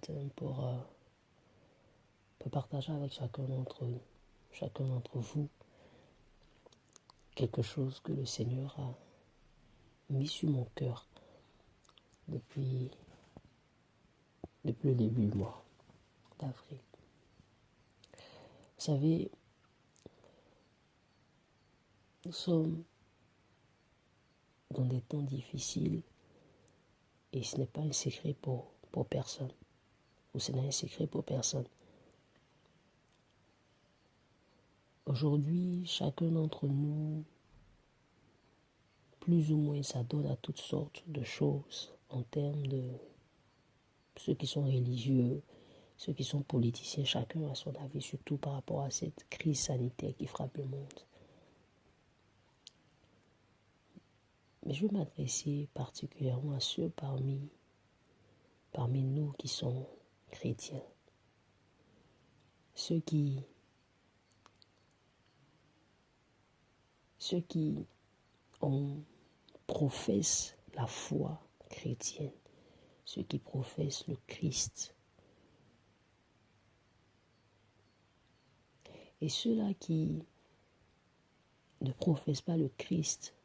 matin pour partager avec chacun d'entre vous quelque chose que le Seigneur a mis sur mon cœur depuis le début du mois d'avril. Vous savez, nous sommes dans des temps difficiles et ce n'est pas un secret pour personne. Ou ce n'est un secret pour personne. Aujourd'hui, chacun d'entre nous, plus ou moins, s'adonne à toutes sortes de choses en termes de ceux qui sont religieux, ceux qui sont politiciens. Chacun a son avis, surtout par rapport à cette crise sanitaire qui frappe le monde. Mais je veux m'adresser particulièrement à ceux parmi nous qui sont chrétiens. Ceux qui professent la foi chrétienne, ceux qui professent le Christ. Et ceux-là qui ne professent pas le Christ,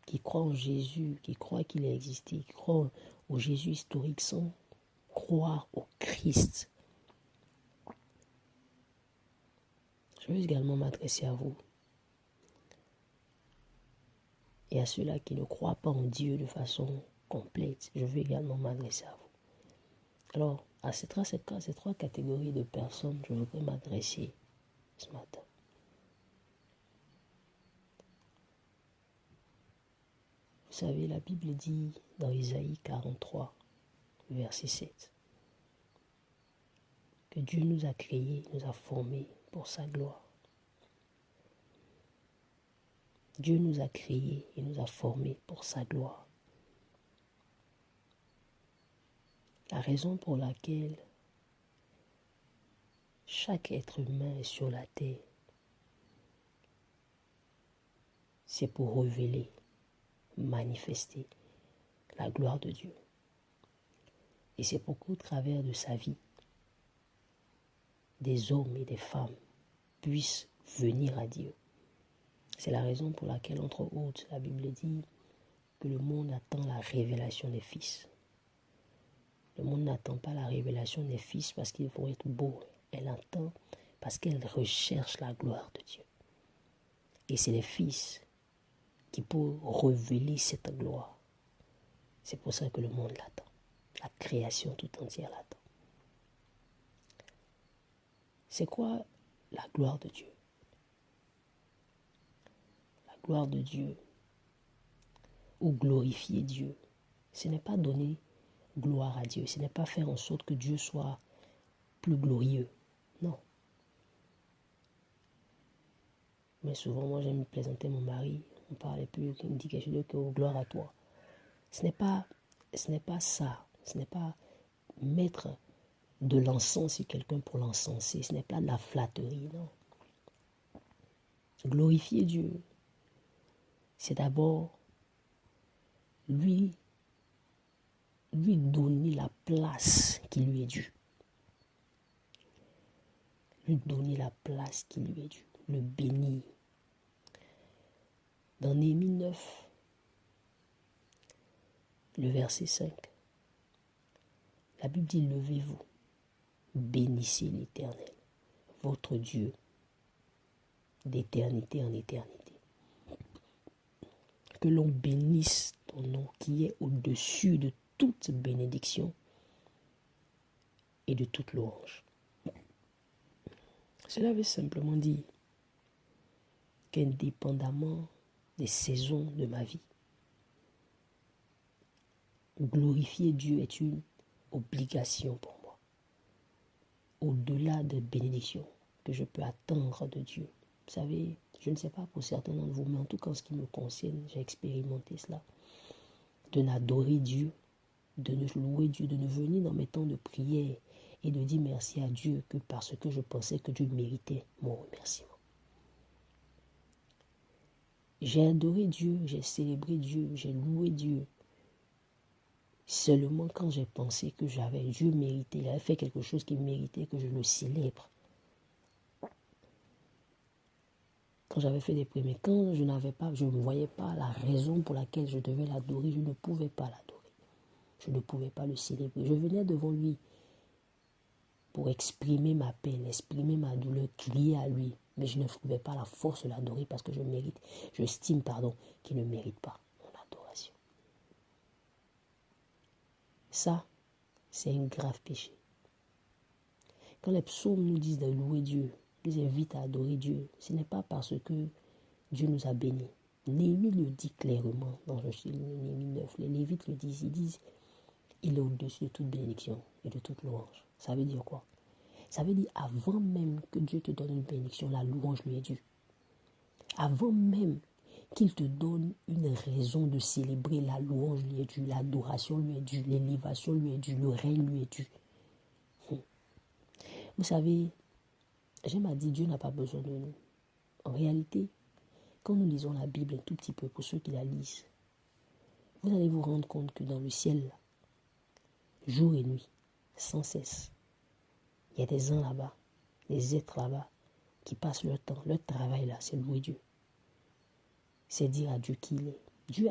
qui croient en Jésus, qui croient qu'il a existé, qui croient au Jésus historique sans croire au Christ. Je veux également m'adresser à vous et à ceux-là qui ne croient pas en Dieu de façon complète. Je veux également m'adresser à vous. Alors, à ces trois catégories de personnes, je voudrais m'adresser ce matin. Vous savez, la Bible dit dans Isaïe 43, verset 7, que Dieu nous a créés, nous a formés pour sa gloire. Dieu nous a créés et nous a formés pour sa gloire. La raison pour laquelle chaque être humain est sur la terre, c'est pour révéler, manifester la gloire de Dieu. Et c'est pour qu'au travers de sa vie, des hommes et des femmes puissent venir à Dieu. C'est la raison pour laquelle, entre autres, la Bible dit que le monde attend la révélation des fils. Le monde n'attend pas la révélation des fils parce qu'ils vont être beaux. Elle attend parce qu'elle recherche la gloire de Dieu. Et c'est les fils qui peuvent révéler cette gloire. C'est pour ça que le monde l'attend. La création tout entière l'attend. C'est quoi la gloire de Dieu? La gloire de Dieu, ou glorifier Dieu, ce n'est pas donner gloire à Dieu, ce n'est pas faire en sorte que Dieu soit plus glorieux. Non. Mais souvent, moi, j'aime plaisanter mon mari, on parlait plus, il me dit quelque chose que gloire à toi. Ce n'est pas ça, ce n'est pas mettre de l'encens sur quelqu'un pour l'encenser, ce n'est pas de la flatterie, non. Glorifier Dieu, c'est d'abord lui donner la place qui lui est due. Lui donner la place qui lui est due. Le bénir. Dans Néhémie 9, le verset 5, la Bible dit: levez-vous, bénissez l'Éternel, votre Dieu, d'éternité en éternité. Que l'on bénisse ton nom qui est au-dessus de toute bénédiction et de toute louange. Cela veut simplement dire qu'indépendamment des saisons de ma vie, glorifier Dieu est une obligation pour moi. Au-delà des bénédictions que je peux attendre de Dieu. Vous savez, je ne sais pas pour certains d'entre vous, mais en tout cas en ce qui me concerne, j'ai expérimenté cela. De n'adorer Dieu, de ne louer Dieu, de ne venir dans mes temps de prière et de dire merci à Dieu que parce que je pensais que Dieu méritait mon remerciement. J'ai adoré Dieu, j'ai célébré Dieu, j'ai loué Dieu Seulement quand j'ai pensé que Dieu méritait, il avait fait quelque chose qui méritait que je le célèbre. Quand j'avais fait des prières, quand je ne voyais pas la raison pour laquelle je devais l'adorer, je ne pouvais pas l'adorer. Je ne pouvais pas le célébrer. Je venais devant lui pour exprimer ma peine, exprimer ma douleur, crier à lui. Mais je ne trouvais pas la force de l'adorer parce que j'estime qu'il ne mérite pas mon adoration. Ça, c'est un grave péché. Quand les psaumes nous disent de louer Dieu, nous invitent à adorer Dieu, ce n'est pas parce que Dieu nous a bénis. Néhémie le dit clairement dans le Néhémie 9. Les Lévites le disent, ils disent, il est au-dessus de toute bénédiction et de toute louange. Ça veut dire quoi? Ça veut dire avant même que Dieu te donne une bénédiction, la louange lui est due. Avant même qu'il te donne une raison de célébrer, la louange lui est due, l'adoration lui est due, l'élévation lui est due, le règne lui est dû. Vous savez, j'aime à dire Dieu n'a pas besoin de nous. En réalité, quand nous lisons la Bible un tout petit peu, pour ceux qui la lisent, vous allez vous rendre compte que dans le ciel, jour et nuit, sans cesse, il y a des gens là-bas, des êtres là-bas, qui passent leur temps, leur travail là, c'est louer Dieu. C'est dire à Dieu qui il est. Dieu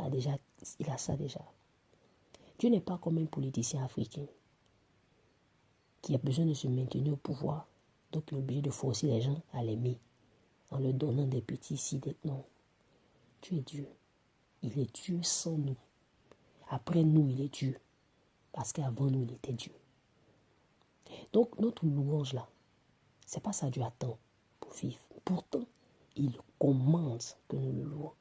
il a ça déjà. Dieu n'est pas comme un politicien africain qui a besoin de se maintenir au pouvoir, donc il est obligé de forcer les gens à l'aimer en leur donnant des petits ci, non. Dieu est Dieu. Il est Dieu sans nous. Après nous, il est Dieu. Parce qu'avant nous, il était Dieu. Donc, notre louange là, c'est pas ça Dieu attend pour vivre. Pourtant, il commande que nous le louons.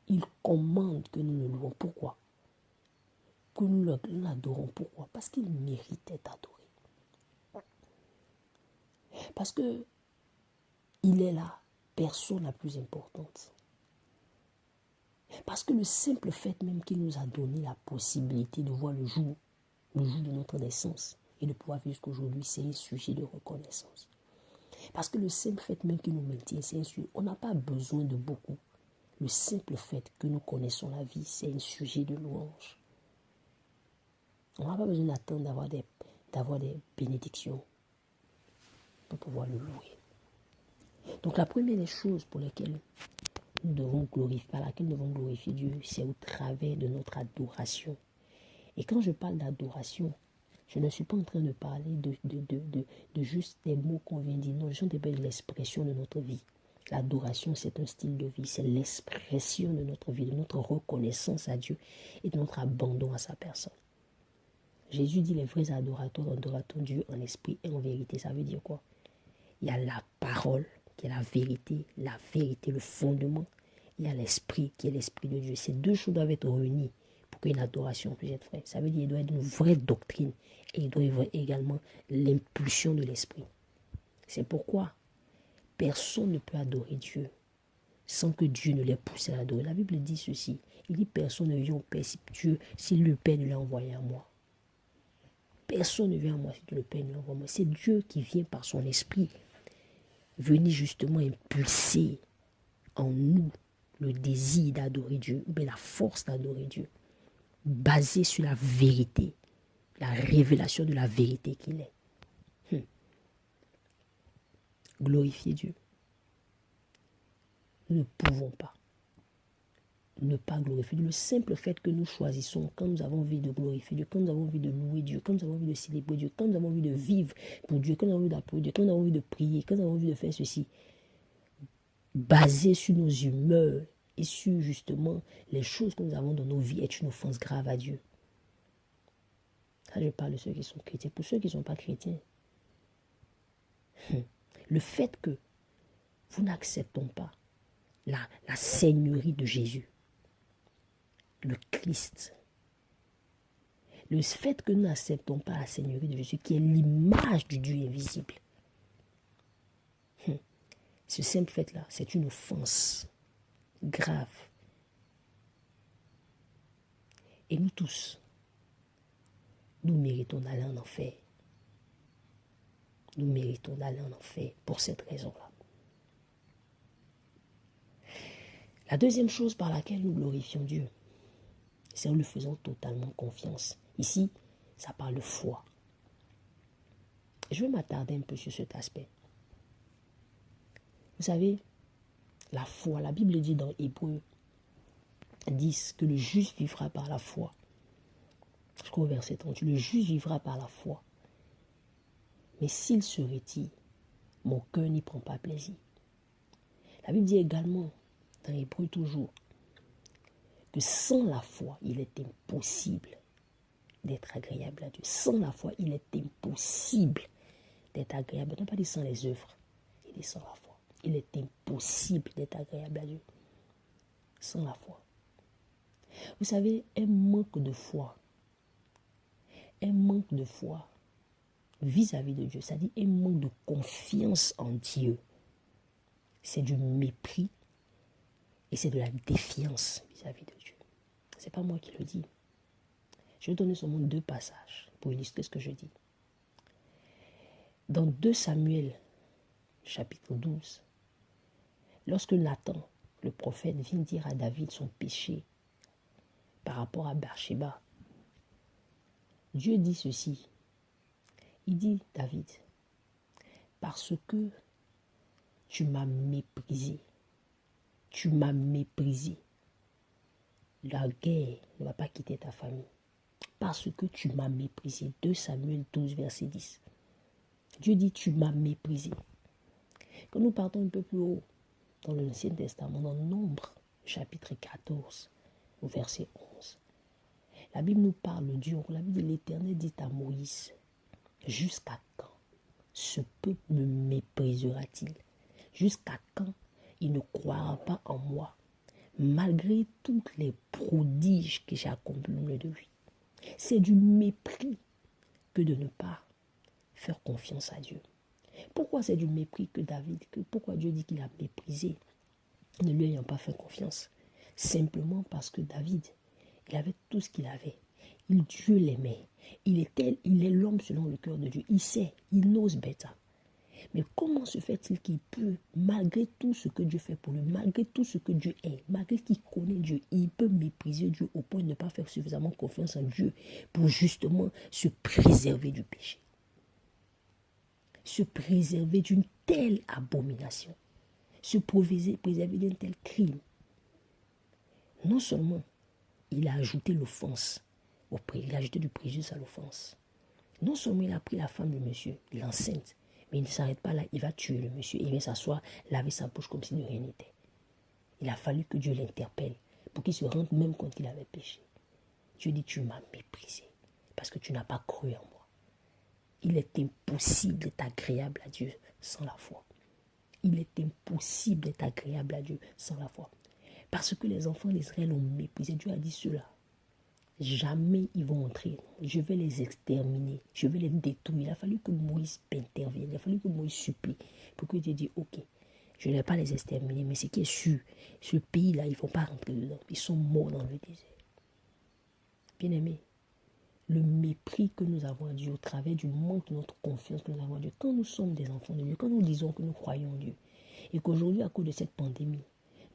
Il commande que nous le louons. Pourquoi? Que nous l'adorons. Pourquoi? Parce qu'il mérite d'être adoré. Parce que il est la personne la plus importante. Parce que le simple fait même qu'il nous a donné la possibilité de voir le jour de notre naissance et de pouvoir vivre jusqu'aujourd'hui, c'est un sujet de reconnaissance. Parce que le simple fait même qu'il nous maintient, c'est un sujet. On n'a pas besoin de beaucoup. Le simple fait que nous connaissons la vie, c'est un sujet de louange. On n'a pas besoin d'attendre d'avoir des bénédictions pour pouvoir le louer. Donc la première des choses pour lesquelles nous devons glorifier Dieu, c'est au travers de notre adoration. Et quand je parle d'adoration, je ne suis pas en train de parler de juste des mots qu'on vient de dire. Non, je suis en train de parler de l'expression de notre vie. L'adoration, c'est un style de vie. C'est l'expression de notre vie, de notre reconnaissance à Dieu et de notre abandon à sa personne. Jésus dit les vrais adorateurs adoreront Dieu en esprit et en vérité. Ça veut dire quoi? Il y a la parole qui est la vérité, le fondement. Il y a l'esprit qui est l'esprit de Dieu. Ces deux choses doivent être réunies pour qu'une adoration puisse être vraie. Ça veut dire qu'il doit être une vraie doctrine et il doit y avoir également l'impulsion de l'esprit. C'est pourquoi personne ne peut adorer Dieu sans que Dieu ne l'ait poussé à l'adorer. La Bible dit ceci. Il dit personne ne vient au Père si le Père ne l'a envoyé à moi. Personne ne vient à moi si le Père ne l'envoie à moi. C'est Dieu qui vient par son esprit venir justement impulser en nous le désir d'adorer Dieu, ou bien la force d'adorer Dieu, basé sur la vérité, la révélation de la vérité qu'il est. Glorifier Dieu. Nous ne pouvons pas ne pas glorifier Dieu. Le simple fait que nous choisissons, quand nous avons envie de glorifier Dieu, quand nous avons envie de louer Dieu, quand nous avons envie de célébrer Dieu, quand nous avons envie de vivre pour Dieu, quand nous avons envie d'appeler Dieu, quand nous avons envie de prier, quand nous avons envie de faire ceci, basé sur nos humeurs et sur justement les choses que nous avons dans nos vies, est une offense grave à Dieu. Ça, je parle de ceux qui sont chrétiens. Pour ceux qui ne sont pas chrétiens, le fait que vous n'acceptons pas la seigneurie de Jésus, le Christ, le fait que nous n'acceptons pas la seigneurie de Jésus, qui est l'image du Dieu invisible, ce simple fait-là, c'est une offense grave. Et nous tous, nous méritons d'aller en enfer. Nous méritons d'aller en enfer pour cette raison-là. La deuxième chose par laquelle nous glorifions Dieu, c'est en lui faisant totalement confiance. Ici, ça parle de foi. Je vais m'attarder un peu sur cet aspect. Vous savez, la foi, la Bible dit dans Hébreux 10 que le juste vivra par la foi. Je crois au verset 38, le juste vivra par la foi. Mais s'il se retire, mon cœur n'y prend pas plaisir. La Bible dit également, dans Hébreux toujours, que sans la foi, il est impossible d'être agréable à Dieu. Sans la foi, il est impossible d'être agréable. Non pas dit sans les œuvres, il dit sans la foi. Il est impossible d'être agréable à Dieu. Sans la foi. Vous savez, un manque de foi vis-à-vis de Dieu, c'est-à-dire un manque de confiance en Dieu, c'est du mépris et c'est de la défiance vis-à-vis de Dieu. Ce n'est pas moi qui le dis. Je vais donner seulement 2 passages pour illustrer ce que je dis. Dans 2 Samuel, chapitre 12, lorsque Nathan, le prophète, vient dire à David son péché par rapport à Bathsheba, Dieu dit ceci. Il dit, David, parce que tu m'as méprisé, la guerre ne va pas quitter ta famille. Parce que tu m'as méprisé. 2 Samuel 12, verset 10. Dieu dit, tu m'as méprisé. Quand nous partons un peu plus haut, dans l'Ancien Testament, dans Nombre, chapitre 14, au verset 11, la Bible nous parle de Dieu. La Bible de l'Éternel dit à Moïse, jusqu'à quand ce peuple me méprisera-t-il? Jusqu'à quand il ne croira pas en moi, malgré tous les prodiges que j'ai accomplis au milieu de lui? C'est du mépris que de ne pas faire confiance à Dieu. Pourquoi c'est du mépris que pourquoi Dieu dit qu'il a méprisé, ne lui ayant pas fait confiance? Simplement parce que David, il avait tout ce qu'il avait. Dieu l'aimait. Il est l'homme selon le cœur de Dieu. Il sait, il knows better. Mais comment se fait-il qu'il peut, malgré tout ce que Dieu fait pour lui, malgré tout ce que Dieu est, malgré qu'il connaît Dieu, il peut mépriser Dieu au point de ne pas faire suffisamment confiance en Dieu pour justement se préserver du péché, se préserver d'une telle abomination, se préserver d'un tel crime? Non seulement il a ajouté l'offense, il a ajouté du préjudice à l'offense. Non seulement il a pris la femme du monsieur, l'enceinte, mais il ne s'arrête pas là, il va tuer le monsieur, il va s'asseoir, laver sa bouche comme si de rien n'était. Il a fallu que Dieu l'interpelle pour qu'il se rende même compte qu'il avait péché. Dieu dit, tu m'as méprisé parce que tu n'as pas cru en moi. Il est impossible d'être agréable à Dieu sans la foi. Il est impossible d'être agréable à Dieu sans la foi. Parce que les enfants d'Israël ont méprisé. Dieu a dit cela. Jamais ils vont entrer. Je vais les exterminer. Je vais les détruire. Il a fallu que Moïse intervienne. Il a fallu que Moïse supplie. Pour que Dieu dise, ok, je ne vais pas les exterminer. Mais ce qui est sûr, ce pays-là, ils ne vont pas rentrer dedans. Ils sont morts dans le désert. Bien-aimés, le mépris que nous avons à Dieu au travers du manque de notre confiance que nous avons à Dieu. Quand nous sommes des enfants de Dieu, quand nous disons que nous croyons en Dieu, et qu'aujourd'hui, à cause de cette pandémie,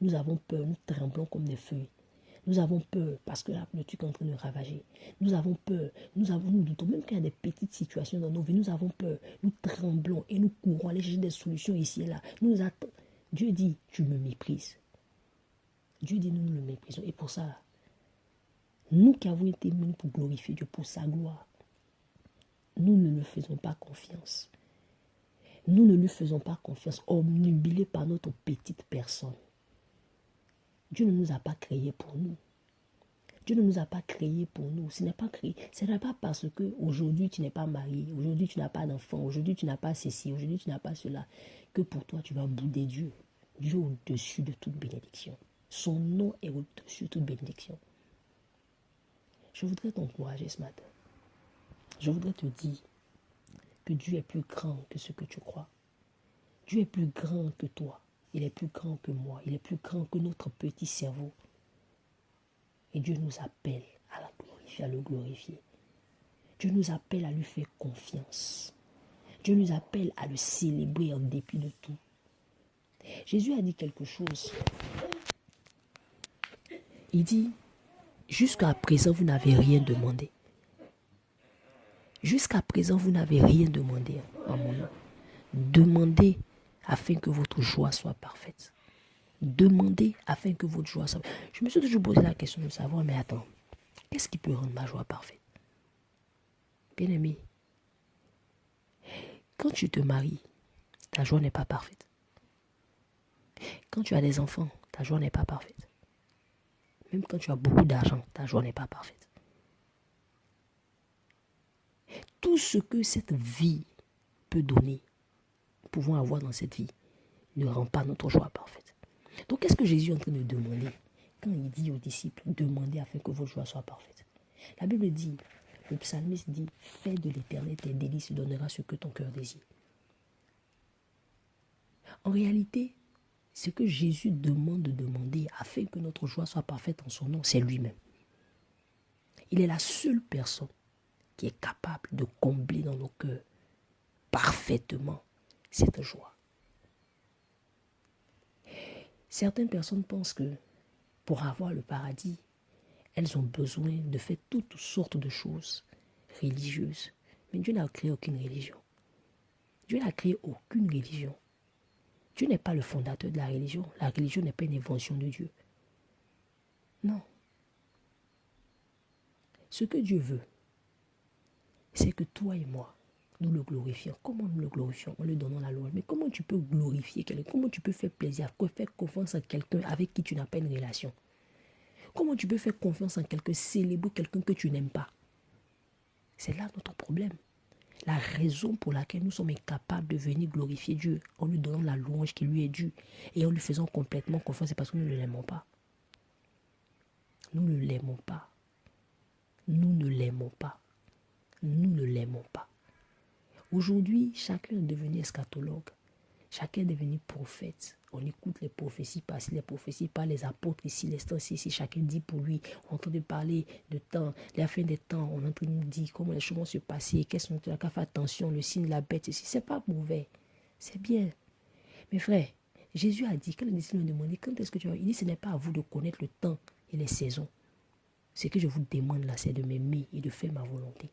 nous avons peur, nous tremblons comme des feuilles. Nous avons peur parce que le truc est en train de ravager. Nous avons peur, nous doutons, même qu'il y a des petites situations dans nos vies, nous avons peur, nous tremblons et nous courons, aller chercher des solutions ici et là. Nous attendons. Dieu dit, tu me méprises. Dieu dit, nous le méprisons. Et pour ça, nous qui avons été mis pour glorifier Dieu, pour sa gloire, nous ne lui faisons pas confiance. Nous ne lui faisons pas confiance, obnubilés par notre petite personne. Dieu ne nous a pas créés pour nous. Dieu ne nous a pas créés pour nous. Ce n'est pas parce que aujourd'hui tu n'es pas marié, aujourd'hui tu n'as pas d'enfant, aujourd'hui tu n'as pas ceci, aujourd'hui tu n'as pas cela, que pour toi tu vas bouder Dieu. Dieu est au-dessus de toute bénédiction. Son nom est au-dessus de toute bénédiction. Je voudrais t'encourager ce matin. Je voudrais te dire que Dieu est plus grand que ce que tu crois. Dieu est plus grand que toi. Il est plus grand que moi. Il est plus grand que notre petit cerveau. Et Dieu nous appelle à la glorifier, à le glorifier. Dieu nous appelle à lui faire confiance. Dieu nous appelle à le célébrer en dépit de tout. Jésus a dit quelque chose. Il dit, Jusqu'à présent, vous n'avez rien demandé. Jusqu'à présent, vous n'avez rien demandé à mon nom. Demandez afin que votre joie soit parfaite. Demandez afin que votre joie soit parfaite. Je me suis toujours posé la question de savoir, mais attends, qu'est-ce qui peut rendre ma joie parfaite? Bien-aimé, quand tu te maries, ta joie n'est pas parfaite. Quand tu as des enfants, ta joie n'est pas parfaite. Même quand tu as beaucoup d'argent, ta joie n'est pas parfaite. Tout ce que cette vie peut donner, pouvons avoir dans cette vie, ne rend pas notre joie parfaite. Donc, qu'est-ce que Jésus est en train de demander quand il dit aux disciples, demandez afin que votre joie soit parfaite? La Bible dit, le psalmiste dit, fais de l'Éternel tes délices, il donnera ce que ton cœur désire. En réalité, ce que Jésus demande de demander afin que notre joie soit parfaite en son nom, c'est lui-même. Il est la seule personne qui est capable de combler dans nos cœurs parfaitement cette joie. Certaines personnes pensent que pour avoir le paradis, elles ont besoin de faire toutes sortes de choses religieuses. Mais Dieu n'a créé aucune religion. Dieu n'a créé aucune religion. Dieu n'est pas le fondateur de la religion. La religion n'est pas une invention de Dieu. Non. Ce que Dieu veut, c'est que toi et moi, nous le glorifions. Comment nous le glorifions? En lui donnant la louange. Mais comment tu peux glorifier quelqu'un? Comment tu peux faire plaisir, faire confiance à quelqu'un avec qui tu n'as pas une relation? Comment tu peux faire confiance en quelqu'un, célébrer quelqu'un que tu n'aimes pas? C'est là notre problème. La raison pour laquelle nous sommes incapables de venir glorifier Dieu en lui donnant la louange qui lui est due et en lui faisant complètement confiance, c'est parce que nous ne l'aimons pas. Nous ne l'aimons pas. Nous ne l'aimons pas. Nous ne l'aimons pas. Aujourd'hui, chacun est devenu eschatologue. Chacun est devenu prophète. On écoute les prophéties par-ci, les prophéties par les apôtres ici, les temps ici. Chacun dit pour lui. On est en train de parler de temps, la fin des temps. On est en train de nous dire comment les choses vont se passer. Qu'est-ce qu'on a qu'à faire attention, le signe de la bête ici. C'est pas mauvais. C'est bien. Mes frères, Jésus a dit, quand les disciples lui ont demandé, quand est-ce que tu vas? Il dit, ce n'est pas à vous de connaître le temps et les saisons. Ce que je vous demande là, c'est de m'aimer et de faire ma volonté.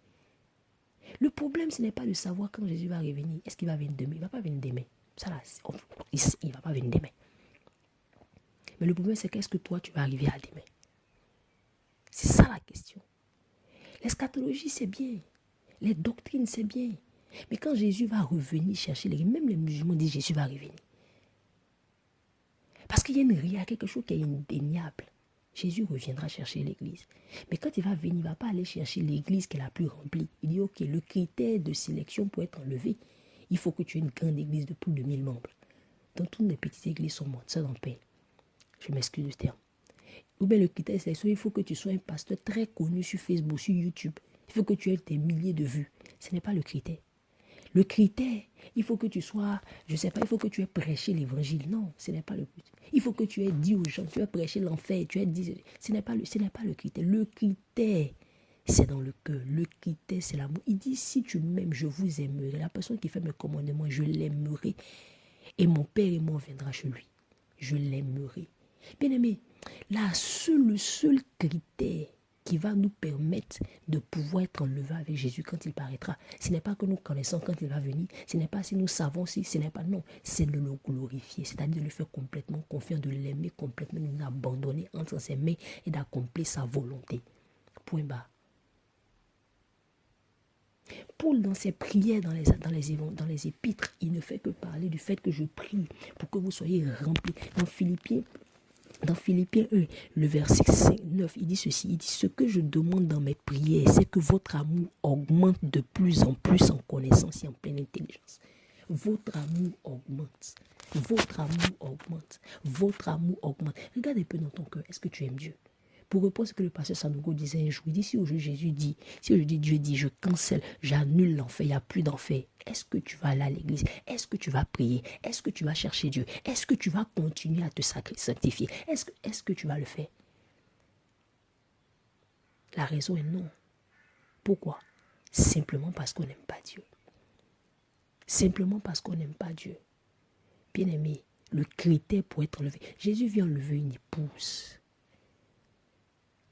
Le problème, ce n'est pas de savoir quand Jésus va revenir. Est-ce qu'il va venir demain? Il ne va pas venir demain. Ça là, il ne va pas venir demain. Mais le problème, c'est qu'est-ce que toi, tu vas arriver à demain? C'est ça la question. L'eschatologie, c'est bien. Les doctrines, c'est bien. Mais quand Jésus va revenir chercher les... Même les musulmans disent Jésus va revenir. Parce qu'il y a quelque chose qui est indéniable. Jésus reviendra chercher l'église. Mais quand il va venir, il ne va pas aller chercher l'église qui est la plus remplie. Il dit, ok, le critère de sélection pour être enlevé, il faut que tu aies une grande église de plus de 1000 membres. Donc, toutes les petites églises sont mortes, ça en paix. Je m'excuse du terme. Ou bien le critère de sélection, il faut que tu sois un pasteur très connu sur Facebook, sur YouTube. Il faut que tu aies des milliers de vues. Ce n'est pas le critère. Le critère, il faut que tu sois, je ne sais pas, il faut que tu aies prêché l'évangile. Non, ce n'est pas le but. Il faut que tu aies dit aux gens, tu aies prêché l'enfer, tu aies dit, ce n'est pas le critère. Le critère, c'est dans le cœur. Le critère, c'est l'amour. Il dit, si tu m'aimes, je vous aimerai. La personne qui fait mes commandements, je l'aimerai. Et mon Père et moi, on viendra chez lui. Je l'aimerai. Bien aimé, le seul critère qui va nous permettre de pouvoir être enlevés avec Jésus quand il paraîtra. Ce n'est pas que nous connaissons quand il va venir, ce n'est pas si nous savons si, ce n'est pas non, c'est de le glorifier, c'est-à-dire de lui faire complètement confiance, de l'aimer complètement, de nous abandonner entre ses mains et d'accomplir sa volonté. Point barre. Paul, dans ses prières, dans les épîtres, il ne fait que parler du fait que je prie pour que vous soyez remplis. Dans Philippiens 1, le verset 9, il dit ceci, il dit, ce que je demande dans mes prières, c'est que votre amour augmente de plus en plus en connaissance et en pleine intelligence. Votre amour augmente. Votre amour augmente. Votre amour augmente. Regarde un peu dans ton cœur, est-ce que tu aimes Dieu? Pour répondre à ce que le pasteur Sanogo disait un jour, il dit, si aujourd'hui Dieu dit, je cancelle, j'annule l'enfer, il n'y a plus d'enfer. Est-ce que tu vas aller à l'église? Est-ce que tu vas prier? Est-ce que tu vas chercher Dieu? Est-ce que tu vas continuer à te sanctifier? Est-ce que tu vas le faire? La raison est non. Pourquoi? Simplement parce qu'on n'aime pas Dieu. Simplement parce qu'on n'aime pas Dieu. Bien aimé, le critère pour être enlevé. Jésus vient enlever une épouse.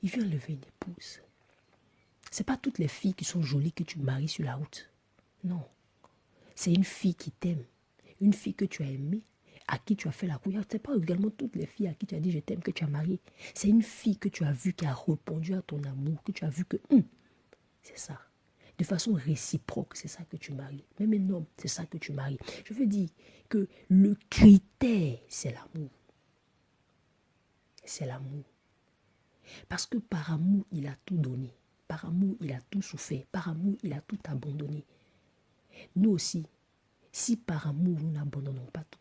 il vient lever une épouse. Ce n'est pas toutes les filles qui sont jolies que tu maries sur la route. Non. C'est une fille qui t'aime. Une fille que tu as aimée, à qui tu as fait la couille. Ce n'est pas également toutes les filles à qui tu as dit je t'aime que tu as marié. C'est une fille que tu as vue qui a répondu à ton amour, que tu as vu que c'est ça. De façon réciproque, c'est ça que tu maries. Même un homme, c'est ça que tu maries. Je veux dire que le critère, c'est l'amour. C'est l'amour. Parce que par amour, il a tout donné. Par amour, il a tout souffert. Par amour, il a tout abandonné. Nous aussi, si par amour, nous n'abandonnons pas tout,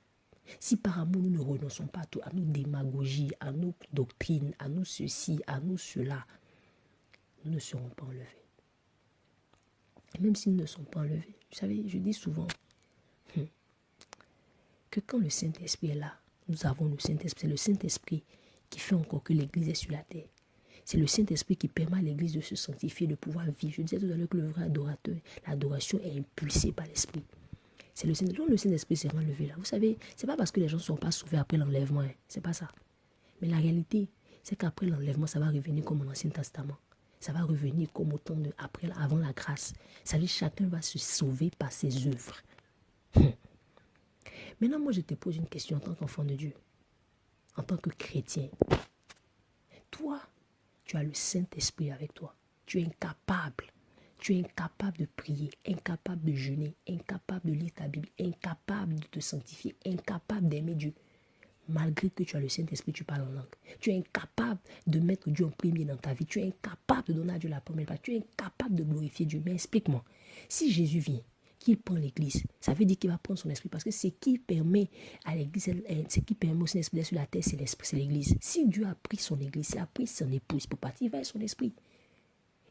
si par amour, nous ne renonçons pas à tout, à nos démagogies, à nos doctrines, à nous ceci, à nous cela, nous ne serons pas enlevés. Et même s'ils ne sont pas enlevés, vous savez, je dis souvent que quand le Saint-Esprit est là, nous avons le Saint-Esprit. C'est le Saint-Esprit qui fait encore que l'Église est sur la terre. C'est le Saint-Esprit qui permet à l'Église de se sanctifier, de pouvoir vivre. Je disais tout à l'heure que le vrai adorateur, l'adoration est impulsée par l'Esprit. C'est le Saint-Esprit. Le Saint-Esprit s'est enlevé là. Vous savez, c'est pas parce que les gens ne sont pas sauvés après l'enlèvement. C'est pas ça. Mais la réalité, c'est qu'après l'enlèvement, ça va revenir comme en Ancien Testament. Ça va revenir comme au temps de avant la grâce. Ça veut dire que chacun va se sauver par ses œuvres. Maintenant, moi, je te pose une question en tant qu'enfant de Dieu, en tant que chrétien. Toi, tu as le Saint-Esprit avec toi. Tu es incapable. Tu es incapable de prier, incapable de jeûner, incapable de lire ta Bible, incapable de te sanctifier, incapable d'aimer Dieu. Malgré que tu as le Saint-Esprit, tu parles en langue. Tu es incapable de mettre Dieu en premier dans ta vie. Tu es incapable de donner à Dieu la première place. Tu es incapable de glorifier Dieu. Mais explique-moi, si Jésus vient, qu'il prend l'église, ça veut dire qu'il va prendre son esprit, parce que ce qui permet à l'église, ce qui permet au Saint-Esprit d'être sur la terre, c'est l'esprit, c'est l'église. Si Dieu a pris son église, s'il a pris son épouse pour partir, il va avec son esprit.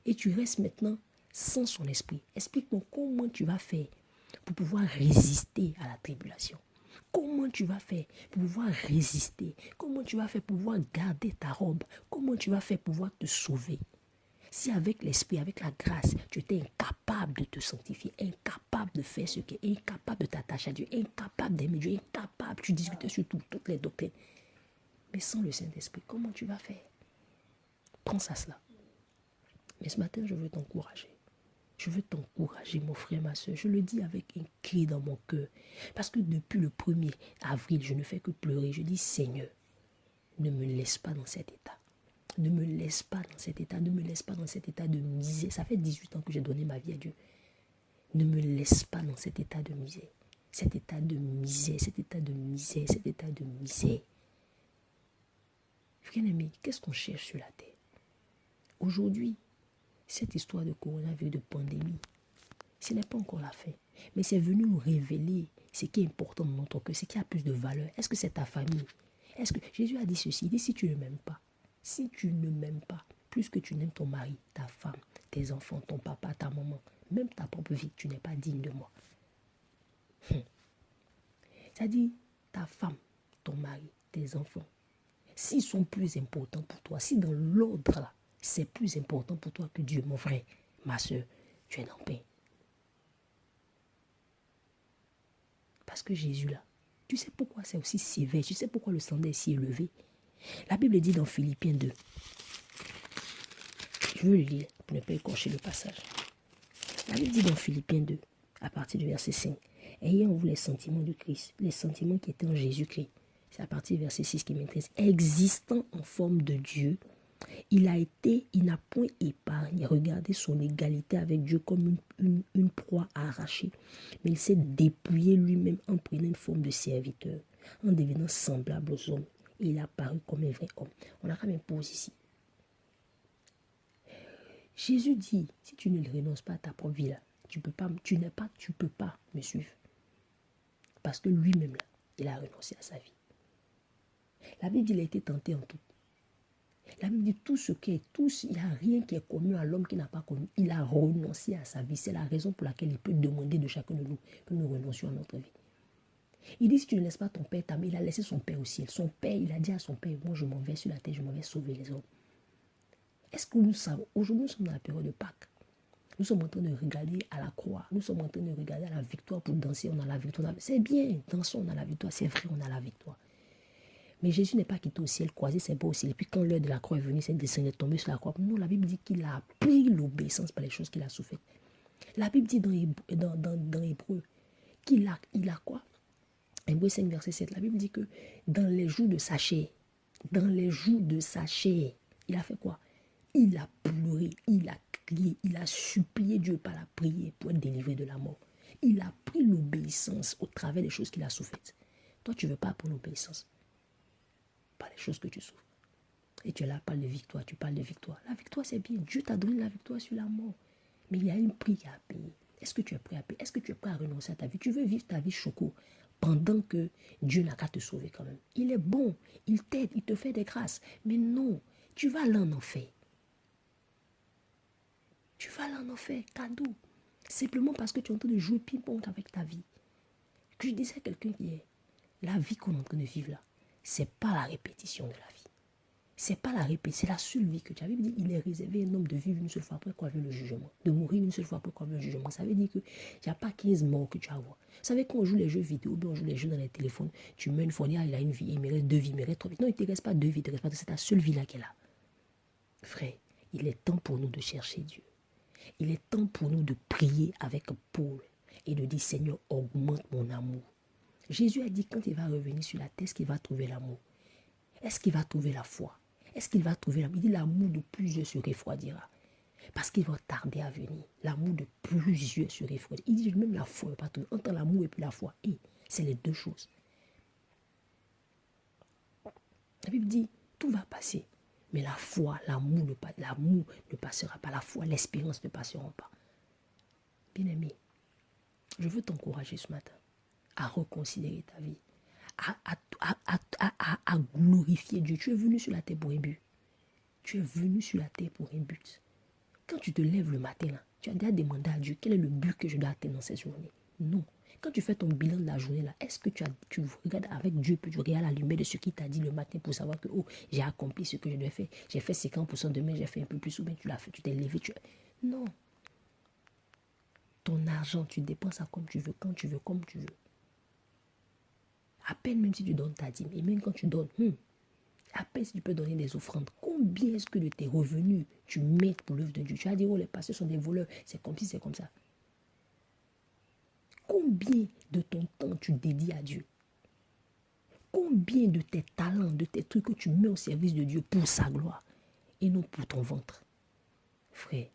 Et tu restes maintenant sans son esprit. Explique-moi comment tu vas faire pour pouvoir résister à la tribulation. Comment tu vas faire pour pouvoir résister? Comment tu vas faire pour pouvoir garder ta robe? Comment tu vas faire pour pouvoir te sauver? Si avec l'esprit, avec la grâce, tu étais incapable de te sanctifier, incapable de faire ce qui est, incapable de t'attacher à Dieu, incapable d'aimer Dieu, incapable, tu discutais sur toutes les doctrines. Mais sans le Saint-Esprit, comment tu vas faire? Pense à cela. Mais ce matin, je veux t'encourager. Je veux t'encourager, mon frère, ma soeur. Je le dis avec un cri dans mon cœur. Parce que depuis le 1er avril, je ne fais que pleurer. Je dis, Seigneur, ne me laisse pas dans cet état. Ne me laisse pas dans cet état. Ne me laisse pas dans cet état de misère. Ça fait 18 ans que j'ai donné ma vie à Dieu. Ne me laisse pas dans cet état de misère. Cet état de misère, cet état de misère, cet état de misère. Bien-aimé, qu'est-ce qu'on cherche sur la terre? Aujourd'hui, cette histoire de coronavirus, de pandémie, ce n'est pas encore la fin. Mais c'est venu nous révéler ce qui est important dans notre cœur, ce qui a plus de valeur. Est-ce que c'est ta famille? Est-ce que Jésus a dit ceci? Il dit, si tu ne m'aimes pas, si tu ne m'aimes pas, plus que tu n'aimes ton mari, ta femme, tes enfants, ton papa, ta maman, même ta propre vie, tu n'es pas digne de moi. C'est-à-dire, ta femme, ton mari, tes enfants, s'ils sont plus importants pour toi, si dans l'ordre là, c'est plus important pour toi que Dieu, mon frère, ma soeur, tu es en paix. Parce que Jésus là, tu sais pourquoi c'est aussi sévère, tu sais pourquoi le standard est si élevé. La Bible dit dans Philippiens 2, je veux le lire pour ne pas écorcher le passage. La Bible dit dans Philippiens 2, à partir du verset 5, ayant en vous les sentiments de Christ, les sentiments qui étaient en Jésus-Christ. C'est à partir du verset 6 qui m'intéresse. Existant en forme de Dieu, il n'a point épargné, regardez son égalité avec Dieu comme une proie à arracher. Mais il s'est dépouillé lui-même en prenant une forme de serviteur, en devenant semblable aux hommes. Et il a paru comme un vrai homme. On a quand même pause ici. Jésus dit, si tu ne renonces pas à ta propre vie, là, tu peux pas me suivre. Parce que lui-même, là, il a renoncé à sa vie. La Bible dit qu'il a été tenté en tout. La Bible dit tout ce qui est, il n'y a rien qui est commun à l'homme qui n'a pas connu. Il a renoncé à sa vie. C'est la raison pour laquelle il peut demander de chacun de nous que nous renoncions à notre vie. Il dit, si tu ne laisses pas ton père, ta mère, il a laissé son père au ciel. Son père, il a dit à son père, moi je m'en vais sur la terre, je m'en vais sauver les hommes. Est-ce que nous savons, aujourd'hui nous sommes dans la période de Pâques. Nous sommes en train de regarder à la croix. Nous sommes en train de regarder à la victoire pour danser. On a la victoire. C'est bien, dansons, on a la victoire. C'est vrai, on a la victoire. Mais Jésus n'est pas quitté au ciel, croisé ses bras au ciel. Et puis quand l'heure de la croix est venue, c'est descendu, tombé sur la croix. Non, la Bible dit qu'il a appris l'obéissance par les choses qu'il a souffert. La Bible dit dans Hébreu qu'il a quoi? Hébreu 5, verset 7. La Bible dit que dans les jours de sa chair, il a fait quoi? Il a pleuré, il a crié, il a supplié Dieu par la prière pour être délivré de la mort. Il a pris l'obéissance au travers des choses qu'il a souffert. Toi, tu ne veux pas apprendre l'obéissance par les choses que tu souffres. Et tu es là, parle de victoire, tu parles de victoire. La victoire, c'est bien. Dieu t'a donné la victoire sur la mort. Mais il y a un prix à payer. Est-ce que tu es prêt à payer? Est-ce que tu es prêt à renoncer à ta vie? Tu veux vivre ta vie choco pendant que Dieu n'a qu'à te sauver quand même. Il est bon, il t'aide, il te fait des grâces. Mais non, tu vas aller en enfer. Tu vas aller en enfer, cadeau. Simplement parce que tu es en train de jouer ping-pong avec ta vie. Que je disais à quelqu'un hier, la vie qu'on est en train de vivre là, c'est pas la répétition de la vie. C'est pas la répétition, c'est la seule vie que tu as. La Bible dit il est réservé à un homme de vivre une seule fois après quoi vient le jugement. De mourir une seule fois après quoi vient le jugement. Ça veut dire qu'il n'y a pas 15 morts que tu vas avoir. Vous savez, quand on joue les jeux vidéo, bien on joue les jeux dans les téléphones, tu mets une fois, il a une vie, il me reste 2 vies, il me reste 3 vies. Non, il ne te reste pas 2 vies, il te reste pas, c'est ta seule vie là qu'elle a. Frère, il est temps pour nous de chercher Dieu. Il est temps pour nous de prier avec Paul et de dire Seigneur, augmente mon amour. Jésus a dit quand il va revenir sur la terre, est-ce qu'il va trouver l'amour? Est-ce qu'il va trouver la foi? Est-ce qu'il va trouver l'amour? Il dit l'amour de plusieurs se refroidira. Parce qu'il va tarder à venir. L'amour de plusieurs se refroidira. Il dit même la foi ne va pas trouver. Entre l'amour et puis la foi. Et c'est les deux choses. La Bible dit tout va passer. Mais la foi, l'amour ne passera pas. La foi, l'espérance ne passeront pas. Bien-aimé, je veux t'encourager ce matin à reconsidérer ta vie. À glorifier Dieu. Tu es venu sur la terre pour un but. Tu es venu sur la terre pour un but. Quand tu te lèves le matin, là, tu as déjà demandé à Dieu quel est le but que je dois atteindre dans cette journée. Non. Quand tu fais ton bilan de la journée, là, est-ce que tu regardes avec Dieu, puis tu regardes la lumière de ce qu'il t'a dit le matin pour savoir que j'ai accompli ce que je devais faire. J'ai fait 50%, demain j'ai fait un peu plus, ou bien tu l'as fait, tu t'es levé. Non. Ton argent, tu dépenses comme tu veux, quand tu veux, comme tu veux. À peine même si tu donnes ta dîme, et même quand tu donnes, à peine si tu peux donner des offrandes, combien est-ce que de tes revenus tu mets pour l'œuvre de Dieu? Tu vas dire, les pasteurs sont des voleurs, c'est comme si c'est comme ça. Combien de ton temps tu dédies à Dieu? Combien de tes talents, de tes trucs que tu mets au service de Dieu pour sa gloire et non pour ton ventre? Frère,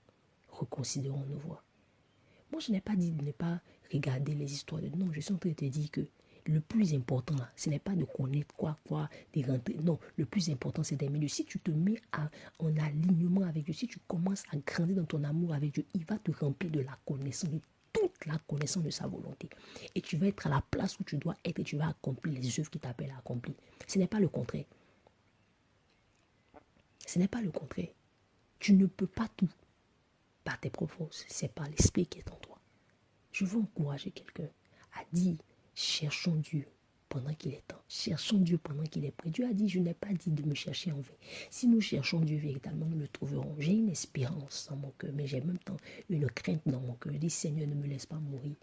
reconsidérons nos voies. Moi, je n'ai pas dit de ne pas regarder les histoires de... Non, je suis en train de te dire que le plus important, là, ce n'est pas de connaître quoi, de rentrer. Non, le plus important, c'est d'aimer Dieu. Si tu te mets en alignement avec Dieu, si tu commences à grandir dans ton amour avec Dieu, il va te remplir de la connaissance, de toute la connaissance de sa volonté. Et tu vas être à la place où tu dois être et tu vas accomplir les œuvres qui t'appellent à accomplir. Ce n'est pas le contraire. Ce n'est pas le contraire. Tu ne peux pas tout par tes propres forces. C'est par l'esprit qui est en toi. Je veux encourager quelqu'un à dire, cherchons Dieu pendant qu'il est temps. Cherchons Dieu pendant qu'il est prêt. Dieu a dit, je n'ai pas dit de me chercher en vain. Si nous cherchons Dieu véritablement, nous le trouverons. J'ai une espérance dans mon cœur, mais j'ai en même temps une crainte dans mon cœur. Je dis, Seigneur, ne me laisse pas mourir.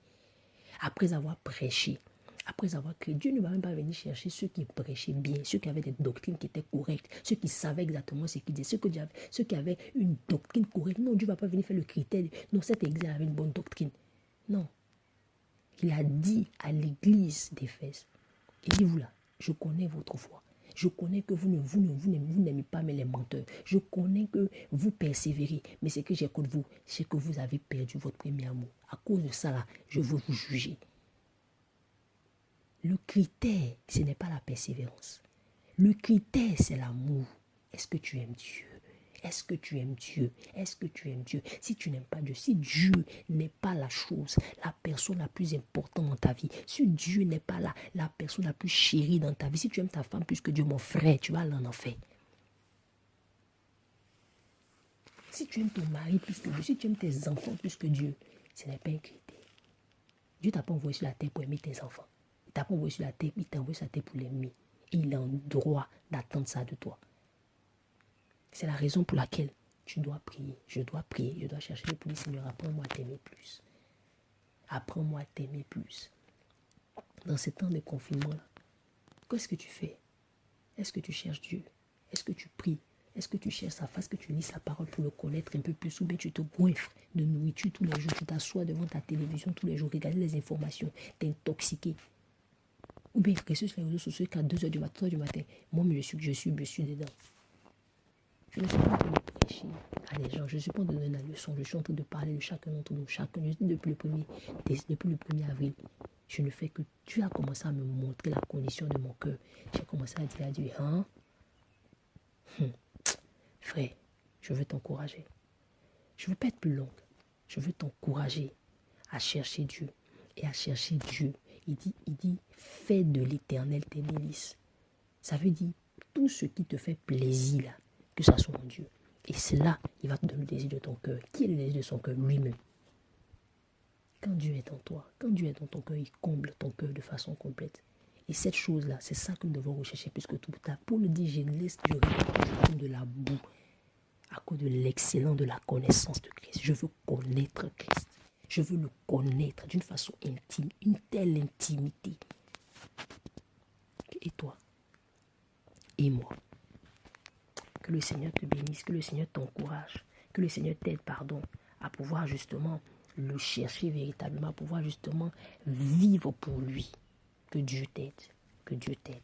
Après avoir prêché, après avoir créé, Dieu ne va même pas venir chercher ceux qui prêchaient bien, ceux qui avaient des doctrines qui étaient correctes, ceux qui savaient exactement ce qu'ils disaient, ceux qui avaient une doctrine correcte. Non, Dieu ne va pas venir faire le critère. Non, cette église avait une bonne doctrine. Non. Il a dit à l'église d'Éphèse, il dit, vous là, je connais votre foi. Je connais que vous n'aimez pas mais les menteurs. Je connais que vous persévérez. Mais ce que j'ai contre vous, c'est que vous avez perdu votre premier amour. À cause de ça, là, je veux vous juger. Le critère, ce n'est pas la persévérance. Le critère, c'est l'amour. Est-ce que tu aimes Dieu? Est-ce que tu aimes Dieu? Est-ce que tu aimes Dieu? Si tu n'aimes pas Dieu, si Dieu n'est pas la chose, la personne la plus importante dans ta vie, si Dieu n'est pas la personne la plus chérie dans ta vie, si tu aimes ta femme plus que Dieu, mon frère, tu vas aller en enfer. Si tu aimes ton mari plus que Dieu, si tu aimes tes enfants plus que Dieu, ce n'est pas un critère. Dieu ne t'a pas envoyé sur la terre pour aimer tes enfants. Il ne t'a pas envoyé sur la terre, il t'a envoyé sur la terre pour l'aimer. Et il a un droit d'attendre ça de toi. C'est la raison pour laquelle tu dois prier. Je dois prier. Je dois chercher pour dire, Seigneur, apprends-moi à t'aimer plus. Apprends-moi à t'aimer plus. Dans ces temps de confinement-là, qu'est-ce que tu fais? Est-ce que tu cherches Dieu? Est-ce que tu pries? Est-ce que tu cherches sa face, que tu lis sa parole pour le connaître un peu plus, ou bien tu te goinfres de nourriture tous les jours, tu t'assois devant ta télévision tous les jours, regarder les informations, t'es intoxiqué. Ou bien rester sur les réseaux sociaux qu'à 2h du matin, 3h du matin, moi je suis dedans. Je ne suis pas en train de prêcher à des gens, je ne suis pas en train de donner la leçon, je suis en train de parler de chacun d'entre nous, chacun, depuis le 1er avril. Je ne fais que Dieu a commencé à me montrer la condition de mon cœur. J'ai commencé à dire à Dieu, frère, je veux t'encourager. Je ne veux pas être plus longue. Je veux t'encourager à chercher Dieu. Et à chercher Dieu. Il dit, fais de l'Éternel tes délices. Ça veut dire, tout ce qui te fait plaisir, là, que ça soit en Dieu. Et c'est là, il va te donner le désir de ton cœur. Qui est le désir de son cœur? Lui-même. Quand Dieu est en toi, quand Dieu est dans ton cœur, il comble ton cœur de façon complète. Et cette chose-là, c'est ça que nous devons rechercher plus que tout. Pour le dire, je répète de la boue à cause de l'excellence de la connaissance de Christ. Je veux connaître Christ. Je veux le connaître d'une façon intime, une telle intimité. Et toi? Et moi? Que le Seigneur te bénisse, que le Seigneur t'encourage, que le Seigneur t'aide, à pouvoir justement le chercher véritablement, à pouvoir justement vivre pour lui. Que Dieu t'aide, que Dieu t'aide.